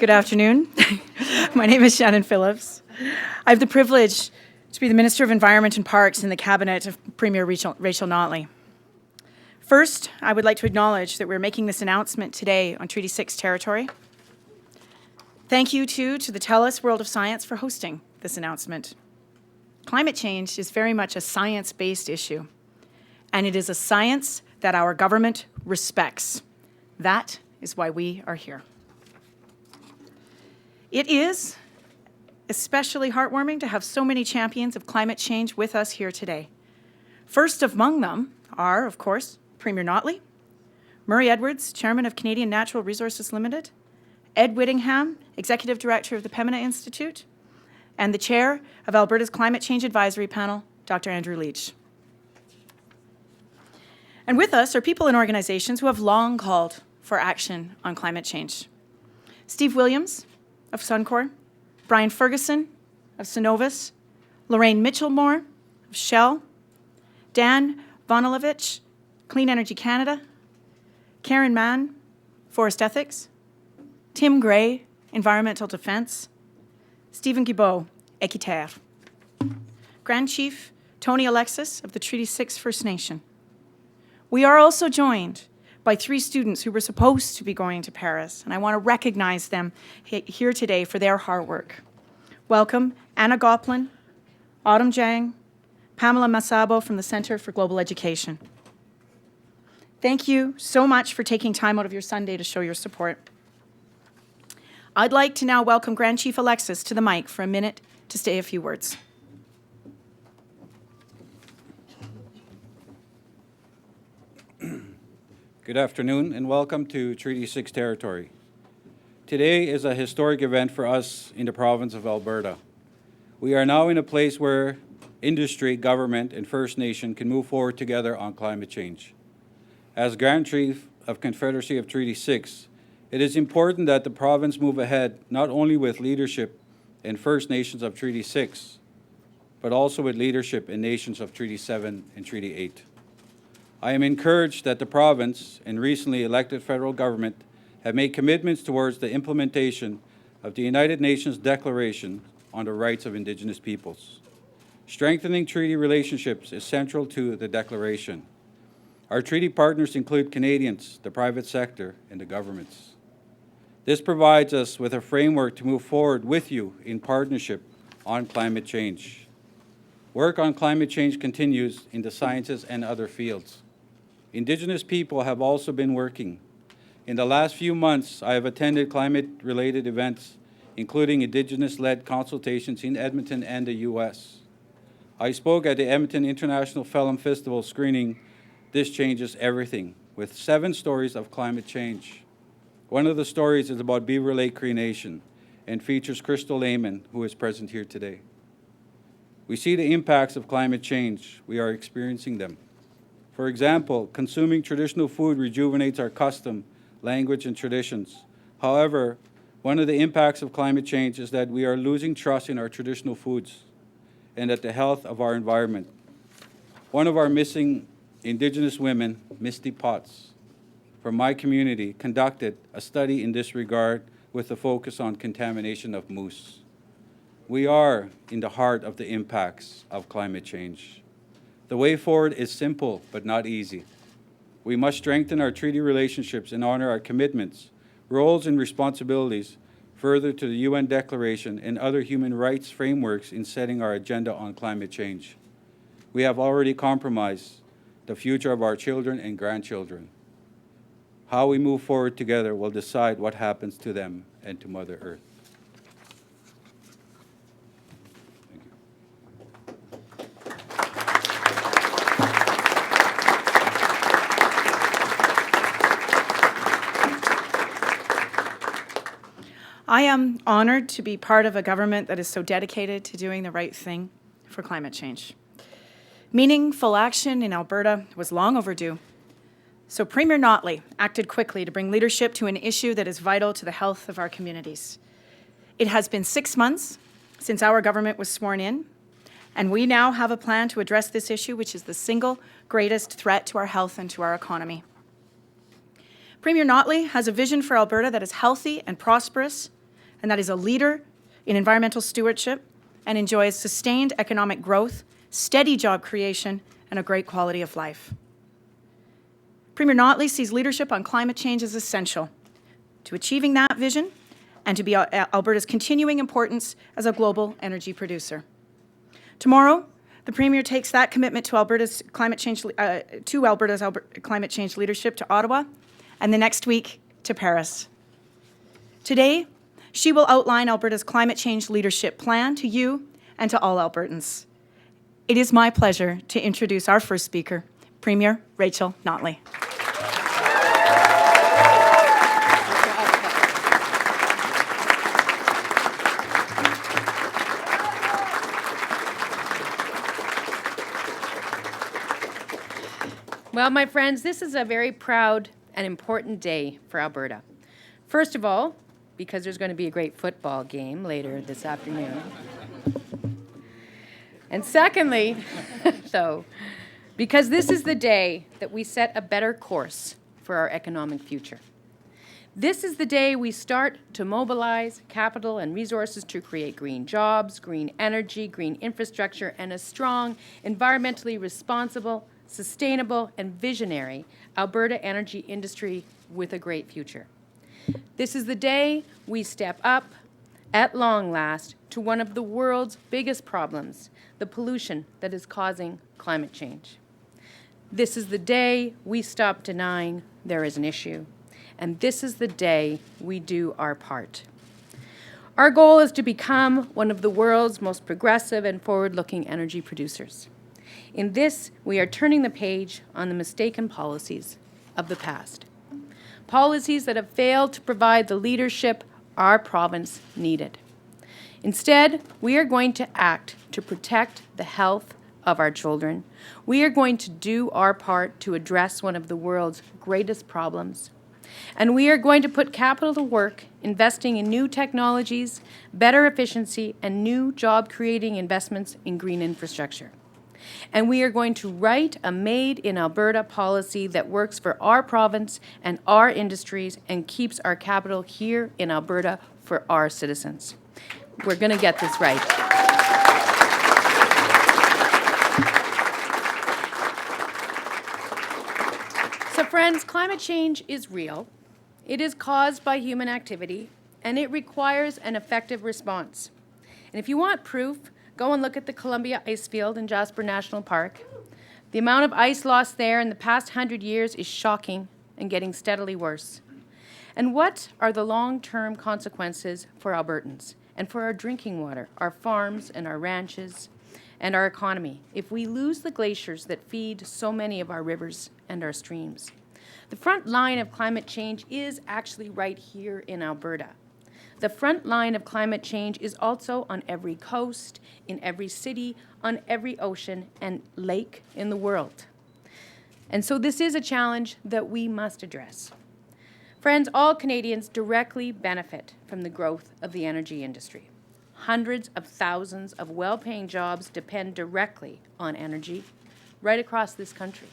Good afternoon. My name is Shannon Phillips. I have the privilege to be the Minister of Environment and Parks in the Cabinet of Premier Rachel Notley. First, I would like to acknowledge that we're making this announcement today on Treaty 6 territory. Thank you, too, to the TELUS World of Science for hosting this announcement. Climate change is very much a science-based issue, and it is a science that our government respects. That is why we are here. It is especially heartwarming to have so many champions of climate change with us here today. First among them are, of course, Premier Notley, Murray Edwards, Chairman of Canadian Natural Resources Limited, Ed Whittingham, Executive Director of the Pembina Institute, and the Chair of Alberta's Climate Change Advisory Panel, Dr. Andrew Leach. And with us are people and organizations who have long called for action on climate change. Steve Williams of Suncor, Brian Ferguson of Cenovus, Lorraine Mitchellmore of Shell, Dan Vonolovich, Clean Energy Canada, Karen Mann, Forest Ethics, Tim Gray, Environmental Defence, Stephen Guilbeault, Équiterre, Grand Chief Tony Alexis of the Treaty 6 First Nation. We are also joined by 3 students who were supposed to be going to Paris, and I want to recognize them here today for their hard work. Welcome Anna Goplin, Autumn Jang, Pamela Masabo from the Centre for Global Education. Thank you so much for taking time out of your Sunday to show your support. I'd like to now welcome Grand Chief Alexis to the mic for a minute to say a few words. Good afternoon and welcome to Treaty 6 territory. Today is a historic event for us in the province of Alberta. We are now in a place where industry, government, and First Nation can move forward together on climate change. As Grand Chief of Confederacy of Treaty 6, it is important that the province move ahead not only with leadership in First Nations of Treaty 6, but also with leadership in nations of Treaty 7 and Treaty 8. I am encouraged that the province and recently elected federal government have made commitments towards the implementation of the United Nations Declaration on the Rights of Indigenous Peoples. Strengthening treaty relationships is central to the declaration. Our treaty partners include Canadians, the private sector, and the governments. This provides us with a framework to move forward with you in partnership on climate change. Work on climate change continues in the sciences and other fields. Indigenous people have also been working. In the last few months, I have attended climate-related events, including Indigenous-led consultations in Edmonton and the U.S. I spoke at the Edmonton International Film Festival screening This Changes Everything, with 7 stories of climate change. One of the stories is about Beaver Lake Cree Nation and features Crystal Lehman, who is present here today. We see the impacts of climate change. We are experiencing them. For example, consuming traditional food rejuvenates our custom, language, and traditions. However, one of the impacts of climate change is that we are losing trust in our traditional foods and at the health of our environment. One of our missing Indigenous women, Misty Potts, from my community, conducted a study in this regard with a focus on contamination of moose. We are in the heart of the impacts of climate change. The way forward is simple, but not easy. We must strengthen our treaty relationships and honor our commitments, roles, and responsibilities further to the UN Declaration and other human rights frameworks in setting our agenda on climate change. We have already compromised the future of our children and grandchildren. How we move forward together will decide what happens to them and to Mother Earth. I am honored to be part of a government that is so dedicated to doing the right thing for climate change. Meaningful action in Alberta was long overdue, so Premier Notley acted quickly to bring leadership to an issue that is vital to the health of our communities. It has been 6 months since our government was sworn in, and we now have a plan to address this issue, which is the single greatest threat to our health and to our economy. Premier Notley has a vision for Alberta that is healthy and prosperous, and that is a leader in environmental stewardship and enjoys sustained economic growth, steady job creation, and a great quality of life. Premier Notley sees leadership on climate change as essential to achieving that vision and to be Alberta's continuing importance as a global energy producer. Tomorrow, the Premier takes that commitment to Alberta's climate change leadership to Ottawa, and the next week to Paris. Today, she will outline Alberta's climate change leadership plan to you and to all Albertans. It is my pleasure to introduce our first speaker, Premier Rachel Notley. Well, my friends, this is a very proud and important day for Alberta. First of all, because there's going to be a great football game later this afternoon. And secondly, because this is the day that we set a better course for our economic future. This is the day we start to mobilize capital and resources to create green jobs, green energy, green infrastructure, and a strong, environmentally responsible, sustainable, and visionary Alberta energy industry with a great future. This is the day we step up, at long last, to one of the world's biggest problems, the pollution that is causing climate change. This is the day we stop denying there is an issue, and this is the day we do our part. Our goal is to become one of the world's most progressive and forward-looking energy producers. In this, we are turning the page on the mistaken policies of the past. Policies that have failed to provide the leadership our province needed. Instead, we are going to act to protect the health of our children. We are going to do our part to address one of the world's greatest problems. And we are going to put capital to work, investing in new technologies, better efficiency, and new job-creating investments in green infrastructure. And we are going to write a Made in Alberta policy that works for our province and our industries and keeps our capital here in Alberta for our citizens. We're going to get this right. So friends, climate change is real. It is caused by human activity, and it requires an effective response. And if you want proof, go and look at the Columbia ice field in Jasper National Park. The amount of ice lost there in the past 100 years is shocking and getting steadily worse. And what are the long-term consequences for Albertans and for our drinking water, our farms and our ranches and our economy if we lose the glaciers that feed so many of our rivers and our streams? The front line of climate change is actually right here in Alberta. The front line of climate change is also on every coast, in every city, on every ocean and lake in the world. And so this is a challenge that we must address. Friends, all Canadians directly benefit from the growth of the energy industry. Hundreds of thousands of well-paying jobs depend directly on energy right across this country.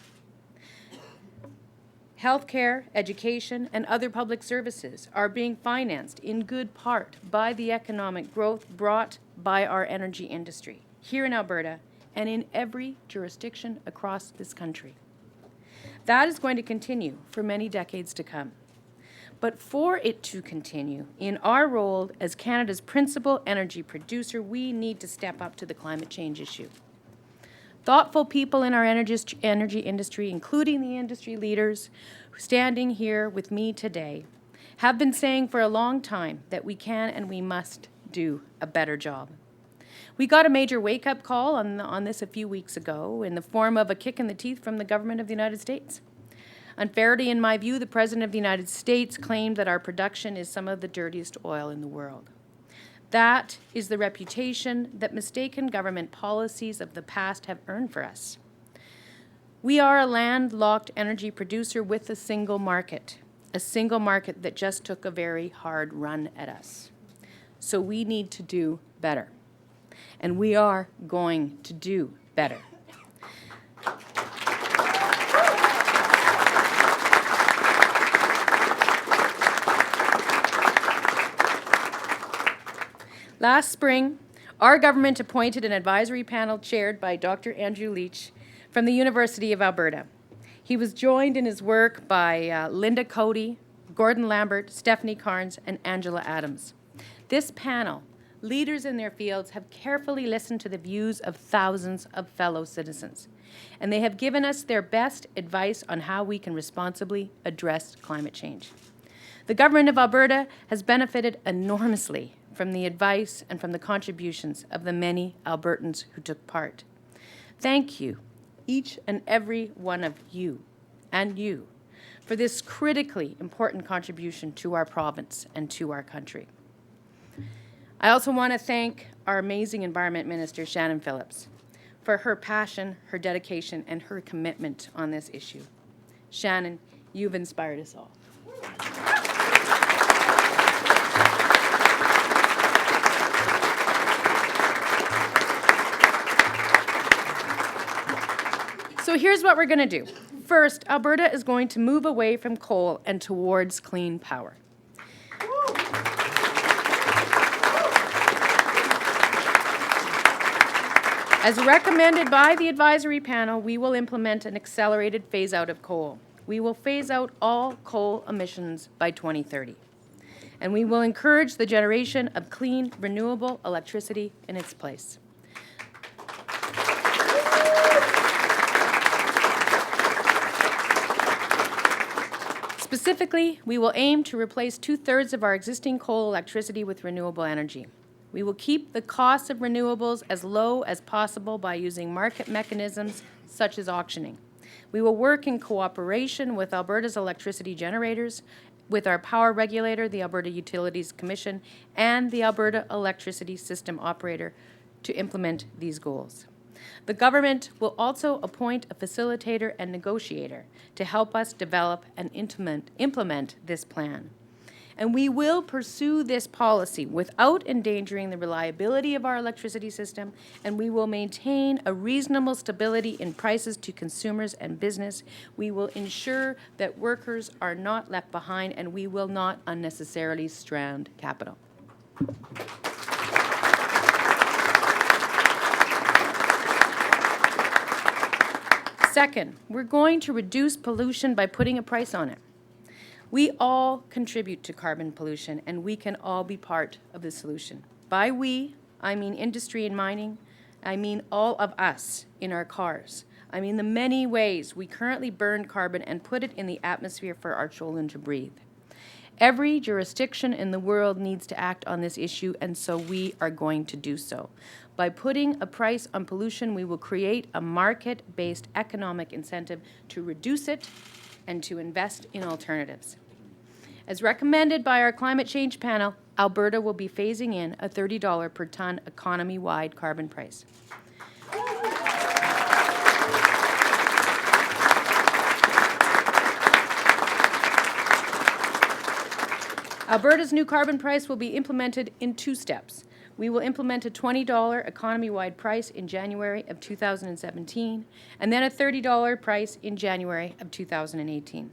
Healthcare, education, and other public services are being financed in good part by the economic growth brought by our energy industry here in Alberta and in every jurisdiction across this country. That is going to continue for many decades to come. But for it to continue, in our role as Canada's principal energy producer, we need to step up to the climate change issue. Thoughtful people in our energy industry, including the industry leaders standing here with me today, have been saying for a long time that we can and we must do a better job. We got a major wake-up call on this a few weeks ago in the form of a kick in the teeth from the government of the United States. Unfairly, in my view, the President of the United States claimed that our production is some of the dirtiest oil in the world. That is the reputation that mistaken government policies of the past have earned for us. We are a landlocked energy producer with a single market that just took a very hard run at us. So we need to do better. And we are going to do better. Last spring, our government appointed an advisory panel chaired by Dr. Andrew Leach from the University of Alberta. He was joined in his work by Linda Cody, Gordon Lambert, Stephanie Carnes, and Angela Adams. This panel, leaders in their fields, have carefully listened to the views of thousands of fellow citizens, and they have given us their best advice on how we can responsibly address climate change. The government of Alberta has benefited enormously from the advice and from the contributions of the many Albertans who took part. Thank you, each and every one of you, and you, for this critically important contribution to our province and to our country. I also want to thank our amazing Environment Minister, Shannon Phillips, for her passion, her dedication, and her commitment on this issue. Shannon, you've inspired us all. So here's what we're going to do. First, Alberta is going to move away from coal and towards clean power. As recommended by the advisory panel, we will implement an accelerated phase-out of coal. We will phase out all coal emissions by 2030. And we will encourage the generation of clean, renewable electricity in its place. Specifically, we will aim to replace 2/3 of our existing coal electricity with renewable energy. We will keep the cost of renewables as low as possible by using market mechanisms such as auctioning. We will work in cooperation with Alberta's electricity generators, with our power regulator, the Alberta Utilities Commission, and the Alberta Electricity System Operator to implement these goals. The government will also appoint a facilitator and negotiator to help us develop and implement this plan. And we will pursue this policy without endangering the reliability of our electricity system, and we will maintain a reasonable stability in prices to consumers and business. We will ensure that workers are not left behind, and we will not unnecessarily strand capital. Second, we're going to reduce pollution by putting a price on it. We all contribute to carbon pollution, and we can all be part of the solution. By we, I mean industry and mining. I mean all of us in our cars. I mean the many ways we currently burn carbon and put it in the atmosphere for our children to breathe. Every jurisdiction in the world needs to act on this issue, and so we are going to do so. By putting a price on pollution, we will create a market-based economic incentive to reduce it and to invest in alternatives. As recommended by our climate change panel, Alberta will be phasing in a $30 per ton economy-wide carbon price. Alberta's new carbon price will be implemented in 2 steps. We will implement a $20 economy-wide price in January of 2017, and then a $30 price in January of 2018.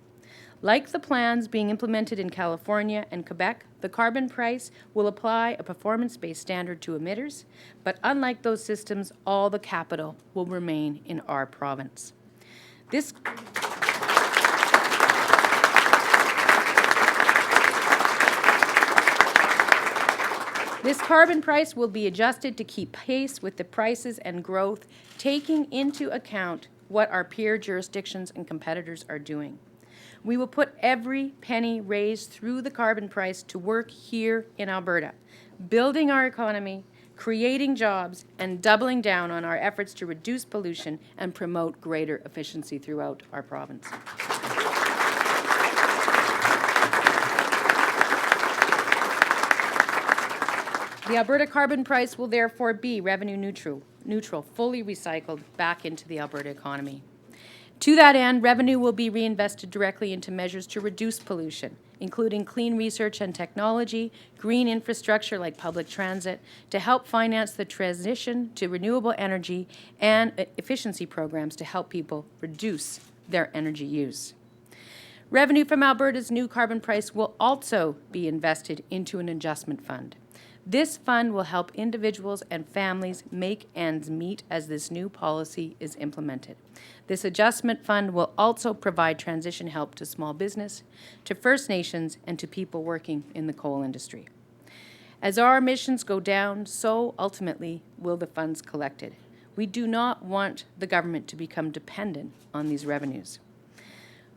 Like the plans being implemented in California and Quebec, the carbon price will apply a performance-based standard to emitters, but unlike those systems, all the capital will remain in our province. This carbon price will be adjusted to keep pace with the prices and growth, taking into account what our peer jurisdictions and competitors are doing. We will put every penny raised through the carbon price to work here in Alberta, building our economy, creating jobs, and doubling down on our efforts to reduce pollution and promote greater efficiency throughout our province. The Alberta carbon price will therefore be revenue neutral, fully recycled back into the Alberta economy. To that end, revenue will be reinvested directly into measures to reduce pollution, including clean research and technology, green infrastructure like public transit, to help finance the transition to renewable energy, and efficiency programs to help people reduce their energy use. Revenue from Alberta's new carbon price will also be invested into an adjustment fund. This fund will help individuals and families make ends meet as this new policy is implemented. This adjustment fund will also provide transition help to small business, to First Nations, and to people working in the coal industry. As our emissions go down, so ultimately will the funds collected. We do not want the government to become dependent on these revenues.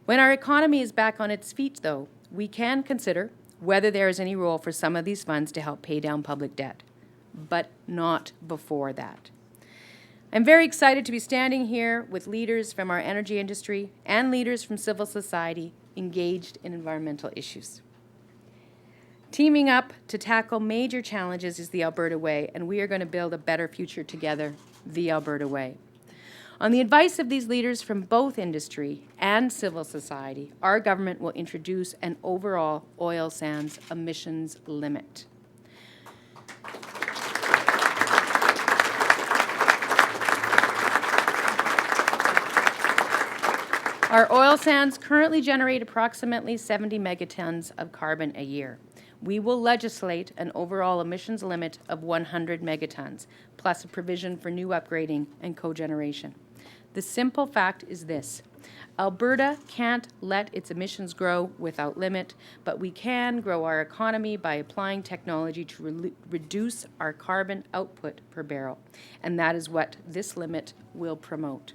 When our economy is back on its feet, though, we can consider whether there is any role for some of these funds to help pay down public debt, but not before that. I'm very excited to be standing here with leaders from our energy industry and leaders from civil society engaged in environmental issues. Teaming up to tackle major challenges is the Alberta way, and we are going to build a better future together, the Alberta way. On the advice of these leaders from both industry and civil society, our government will introduce an overall oil sands emissions limit. Our oil sands currently generate approximately 70 megatons of carbon a year. We will legislate an overall emissions limit of 100 megatons, plus a provision for new upgrading and cogeneration. The simple fact is this: Alberta can't let its emissions grow without limit, but we can grow our economy by applying technology to reduce our carbon output per barrel, and that is what this limit will promote.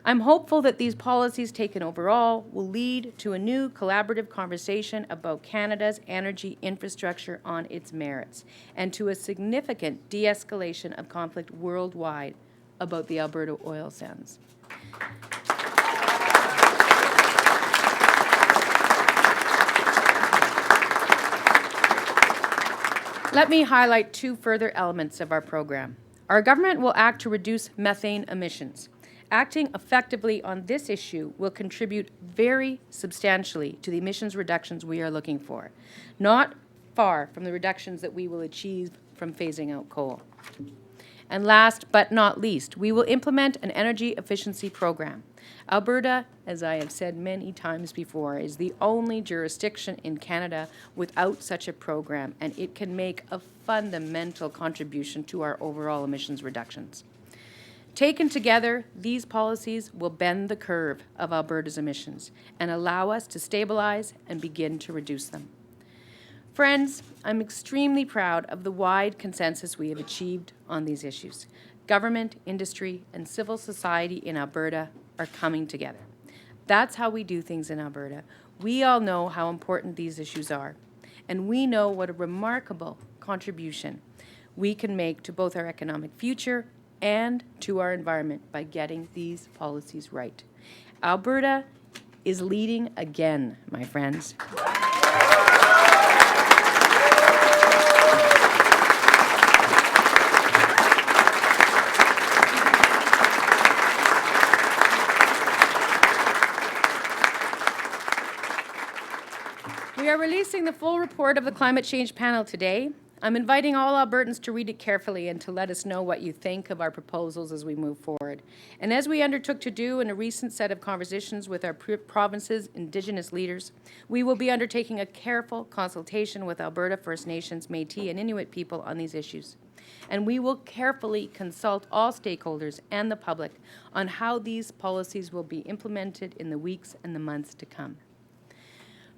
I'm hopeful that these policies taken overall will lead to a new collaborative conversation about Canada's energy infrastructure on its merits, and to a significant de-escalation of conflict worldwide about the Alberta oil sands. Let me highlight two further elements of our program. Our government will act to reduce methane emissions. Acting effectively on this issue will contribute very substantially to the emissions reductions we are looking for, not far from the reductions that we will achieve from phasing out coal. And last but not least, we will implement an energy efficiency program. Alberta, as I have said many times before, is the only jurisdiction in Canada without such a program, and it can make a fundamental contribution to our overall emissions reductions. Taken together, these policies will bend the curve of Alberta's emissions and allow us to stabilize and begin to reduce them. Friends, I'm extremely proud of the wide consensus we have achieved on these issues. Government, industry, and civil society in Alberta are coming together. That's how we do things in Alberta. We all know how important these issues are, and we know what a remarkable contribution we can make to both our economic future and to our environment by getting these policies right. Alberta is leading again, my friends. We are releasing the full report of the Climate Change Panel today. I'm inviting all Albertans to read it carefully and to let us know what you think of our proposals as we move forward. And as we undertook to do in a recent set of conversations with our province's Indigenous leaders, we will be undertaking a careful consultation with Alberta First Nations, Métis, and Inuit people on these issues. And we will carefully consult all stakeholders and the public on how these policies will be implemented in the weeks and the months to come.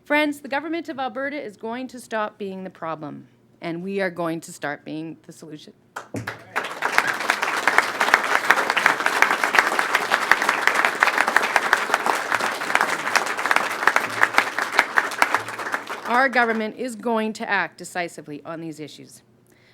Friends, the government of Alberta is going to stop being the problem, and we are going to start being the solution. Our government is going to act decisively on these issues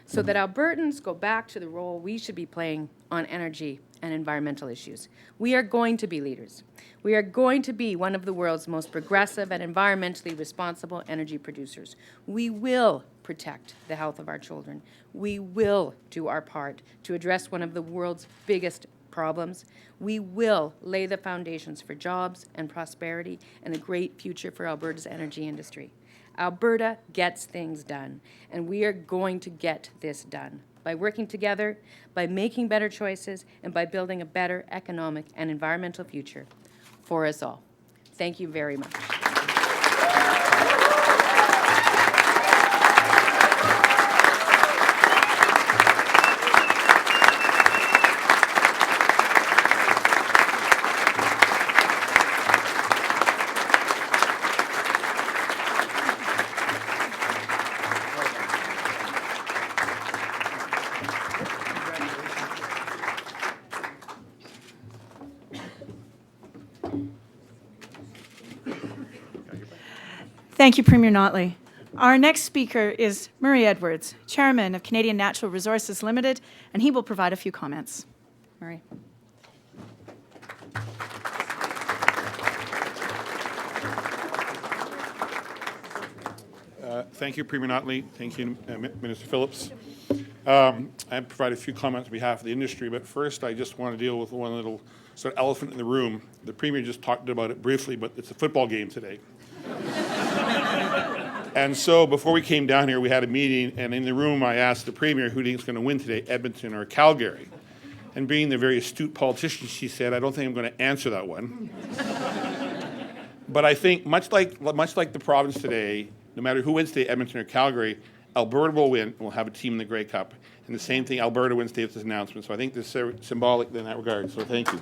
so that Albertans go back to the role we should be playing on energy and environmental issues. We are going to be leaders. We are going to be one of the world's most progressive and environmentally responsible energy producers. We will protect the health of our children. We will do our part to address one of the world's biggest problems. We will lay the foundations for jobs and prosperity and a great future for Alberta's energy industry. Alberta gets things done, and we are going to get this done by working together, by making better choices, and by building a better economic and environmental future for us all. Thank you very much. Thank you, Premier Notley. Our next speaker is Murray Edwards, Chairman of Canadian Natural Resources Limited, and he will provide a few comments. Murray. Thank you, Premier Notley. Thank you, Minister Phillips. I provide a few comments on behalf of the industry, but first I just want to deal with one little sort of elephant in the room. The Premier just talked about it briefly, but it's a football game today. And so before we came down here, we had a meeting, and in the room I asked the Premier who do you think is going to win today, Edmonton or Calgary? And being the very astute politician, she said, I don't think I'm going to answer that one. But I think much like the province today, no matter who wins today, Edmonton or Calgary, Alberta will win and will have a team in the Grey Cup. And the same thing, Alberta wins today with this announcement. So I think this is symbolic in that regard. So thank you.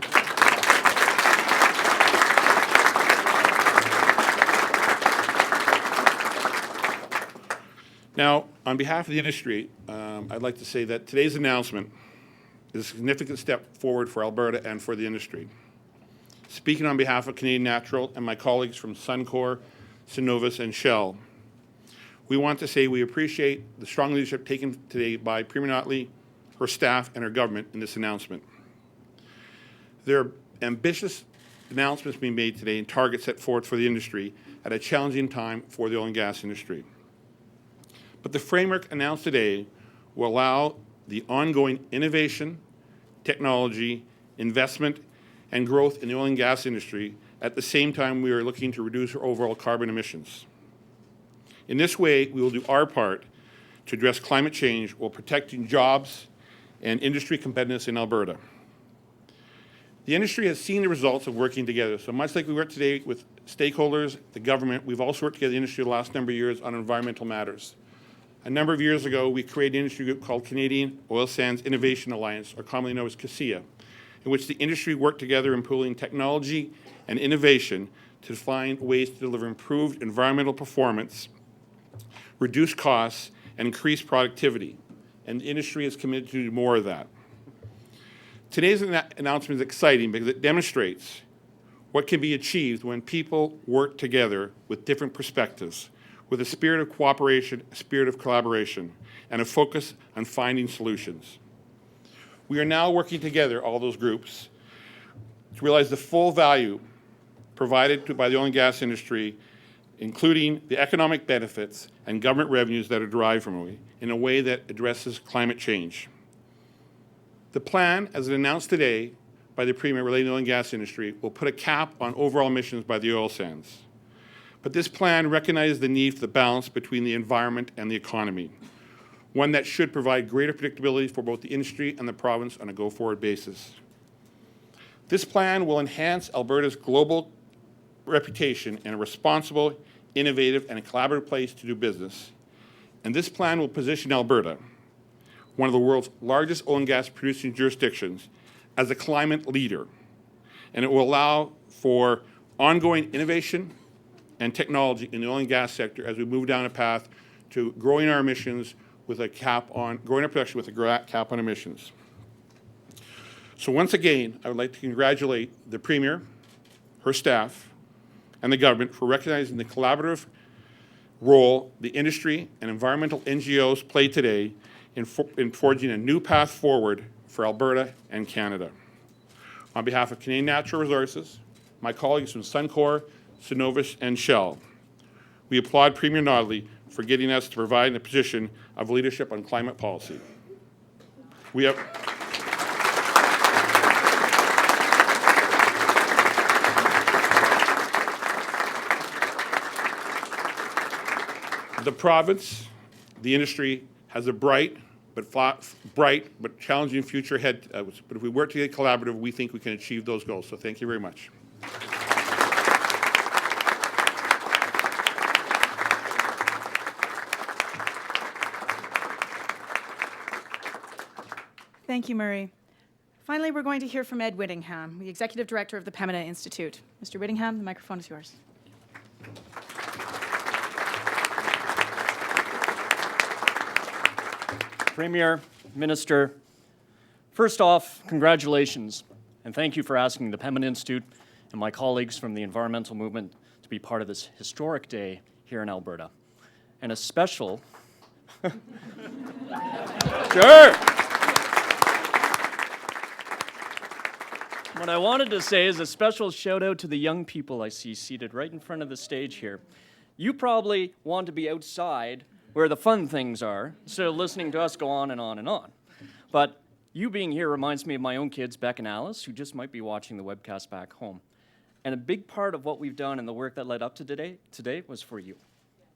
Now, on behalf of the industry, I'd like to say that today's announcement is a significant step forward for Alberta and for the industry. Speaking on behalf of Canadian Natural and my colleagues from Suncor, Cenovus, and Shell, we want to say we appreciate the strong leadership taken today by Premier Notley, her staff, and her government in this announcement. There are ambitious announcements being made today and targets set forward for the industry at a challenging time for the oil and gas industry. But the framework announced today will allow the ongoing innovation, technology, investment, and growth in the oil and gas industry at the same time we are looking to reduce our overall carbon emissions. In this way, we will do our part to address climate change while protecting jobs and industry competitiveness in Alberta. The industry has seen the results of working together. So much like we work today with stakeholders, the government, we've also worked together in the industry the last number of years on environmental matters. A number of years ago, we created an industry group called Canadian Oil Sands Innovation Alliance, or commonly known as CASIA, in which the industry worked together in pooling technology and innovation to find ways to deliver improved environmental performance, reduce costs, and increase productivity. And the industry is committed to do more of that. Today's announcement is exciting because it demonstrates what can be achieved when people work together with different perspectives, with a spirit of cooperation, a spirit of collaboration, and a focus on finding solutions. We are now working together, all those groups, to realize the full value provided by the oil and gas industry, including the economic benefits and government revenues that are derived from it, in a way that addresses climate change. The plan, as it announced today by the Premier relating to the oil and gas industry, will put a cap on overall emissions by the oil sands. But this plan recognizes the need for the balance between the environment and the economy, one that should provide greater predictability for both the industry and the province on a go-forward basis. This plan will enhance Alberta's global reputation in a responsible, innovative, and a collaborative place to do business. And this plan will position Alberta, one of the world's largest oil and gas producing jurisdictions, as a climate leader. And it will allow for ongoing innovation and technology in the oil and gas sector as we move down a path to growing our emissions with a cap on, growing our production with a cap on emissions. So once again, I would like to congratulate the Premier, her staff, and the government for recognizing the collaborative role the industry and environmental NGOs play today in forging a new path forward for Alberta and Canada. On behalf of Canadian Natural Resources, my colleagues from Suncor, Cenovus, and Shell, we applaud Premier Notley for getting us to provide in a position of leadership on climate policy. We have the province, the industry has a bright but challenging future ahead. But if we work together collaborative, we think we can achieve those goals. So thank you very much. Thank you, Murray. Finally, we're going to hear from Ed Whittingham, the Executive Director of the Pembina Institute. Mr. Whittingham, the microphone is yours. Premier, Minister, first off, congratulations, and thank you for asking the Pembina Institute and my colleagues from the environmental movement to be part of this historic day here here in Alberta. And a special... Sure! What I wanted to say is a special shout out to the young people I see seated right in front of the stage here. You probably want to be outside where the fun things are, instead of listening to us go on and on and on. But you being here reminds me of my own kids, Beck and Alice, who just might be watching the webcast back home. And a big part of what we've done and the work that led up to today was for you.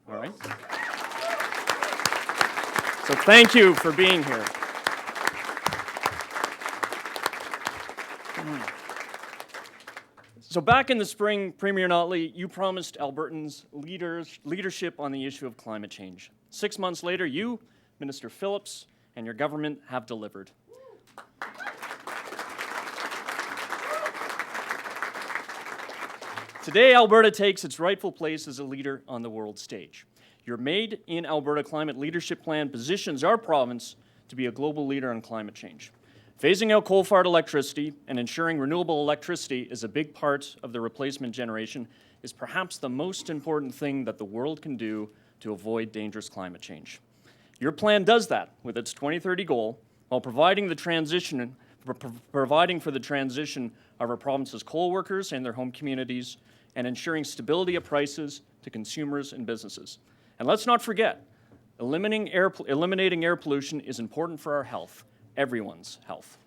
All right? So thank you for being here. So back in the spring, Premier Notley, you promised Albertans leadership on the issue of climate change. 6 months later, you, Minister Phillips, and your government have delivered. Today, Alberta takes its rightful place as a leader on the world stage. Your Made in Alberta Climate Leadership Plan positions our province to be a global leader on climate change. Phasing out coal-fired electricity and ensuring renewable electricity is a big part of the replacement generation is perhaps the most important thing that the world can do to avoid dangerous climate change. Your plan does that with its 2030 goal while providing for the transition of our province's coal workers and their home communities and ensuring stability of prices to consumers and businesses. And let's not forget, eliminating air pollution is important for our health, everyone's health.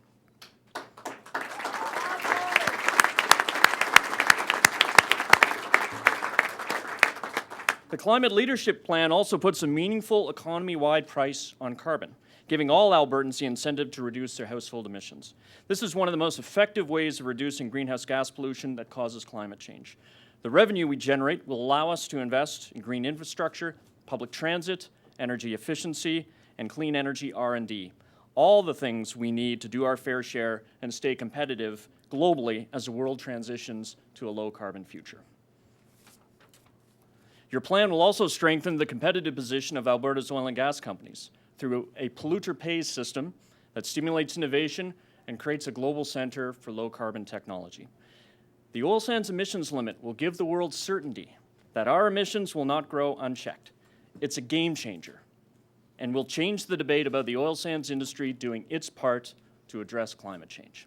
The Climate Leadership Plan also puts a meaningful economy-wide price on carbon, giving all Albertans the incentive to reduce their household emissions. This is one of the most effective ways of reducing greenhouse gas pollution that causes climate change. The revenue we generate will allow us to invest in green infrastructure, public transit, energy efficiency, and clean energy R&D. All the things we need to do our fair share and stay competitive globally as the world transitions to a low-carbon future. Your plan will also strengthen the competitive position of Alberta's oil and gas companies through a polluter pays system that stimulates innovation and creates a global center for low-carbon technology. The oil sands emissions limit will give the world certainty that our emissions will not grow unchecked. It's a game changer and will change the debate about the oil sands industry doing its part to address climate change.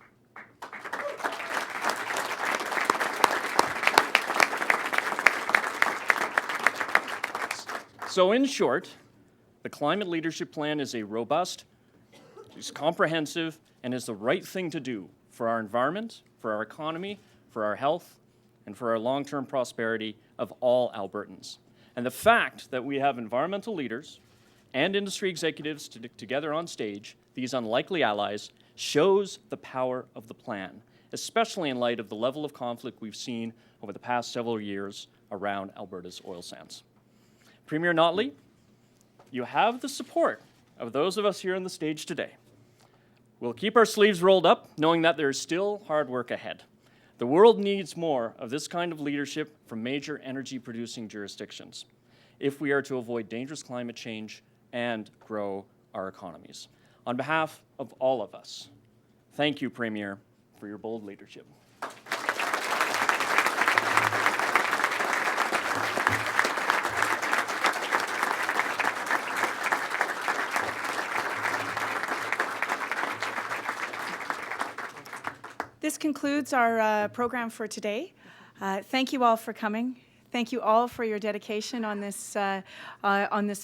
So in short, the Climate Leadership Plan is a robust, is comprehensive, and is the right thing to do for our environment, for our economy, for our health, and for our long-term prosperity of all Albertans. And the fact that we have environmental leaders and industry executives together on stage, these unlikely allies, shows the power of the plan, especially in light of the level of conflict we've seen over the past several years around Alberta's oil sands. Premier Notley, you have the support of those of us here on the stage today. We'll keep our sleeves rolled up, knowing that there is still hard work ahead. The world needs more of this kind of leadership from major energy-producing jurisdictions if we are to avoid dangerous climate change and grow our economies. On behalf of all of us, thank you, Premier, for your bold leadership. This concludes our program for today. Thank you all for coming. Thank you all for your dedication on this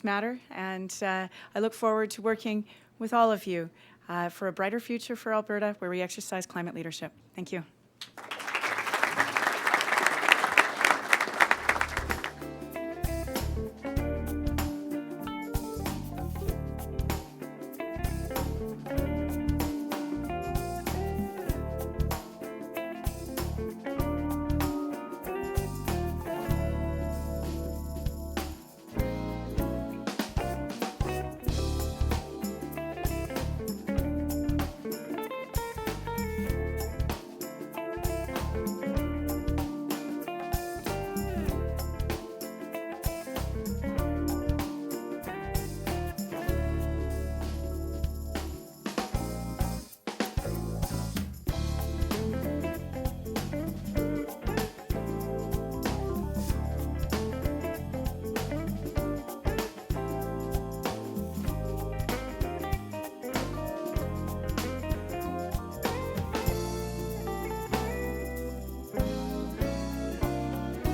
matter, and I look forward to working with all of you for a brighter future for Alberta, where we exercise climate leadership. Thank you.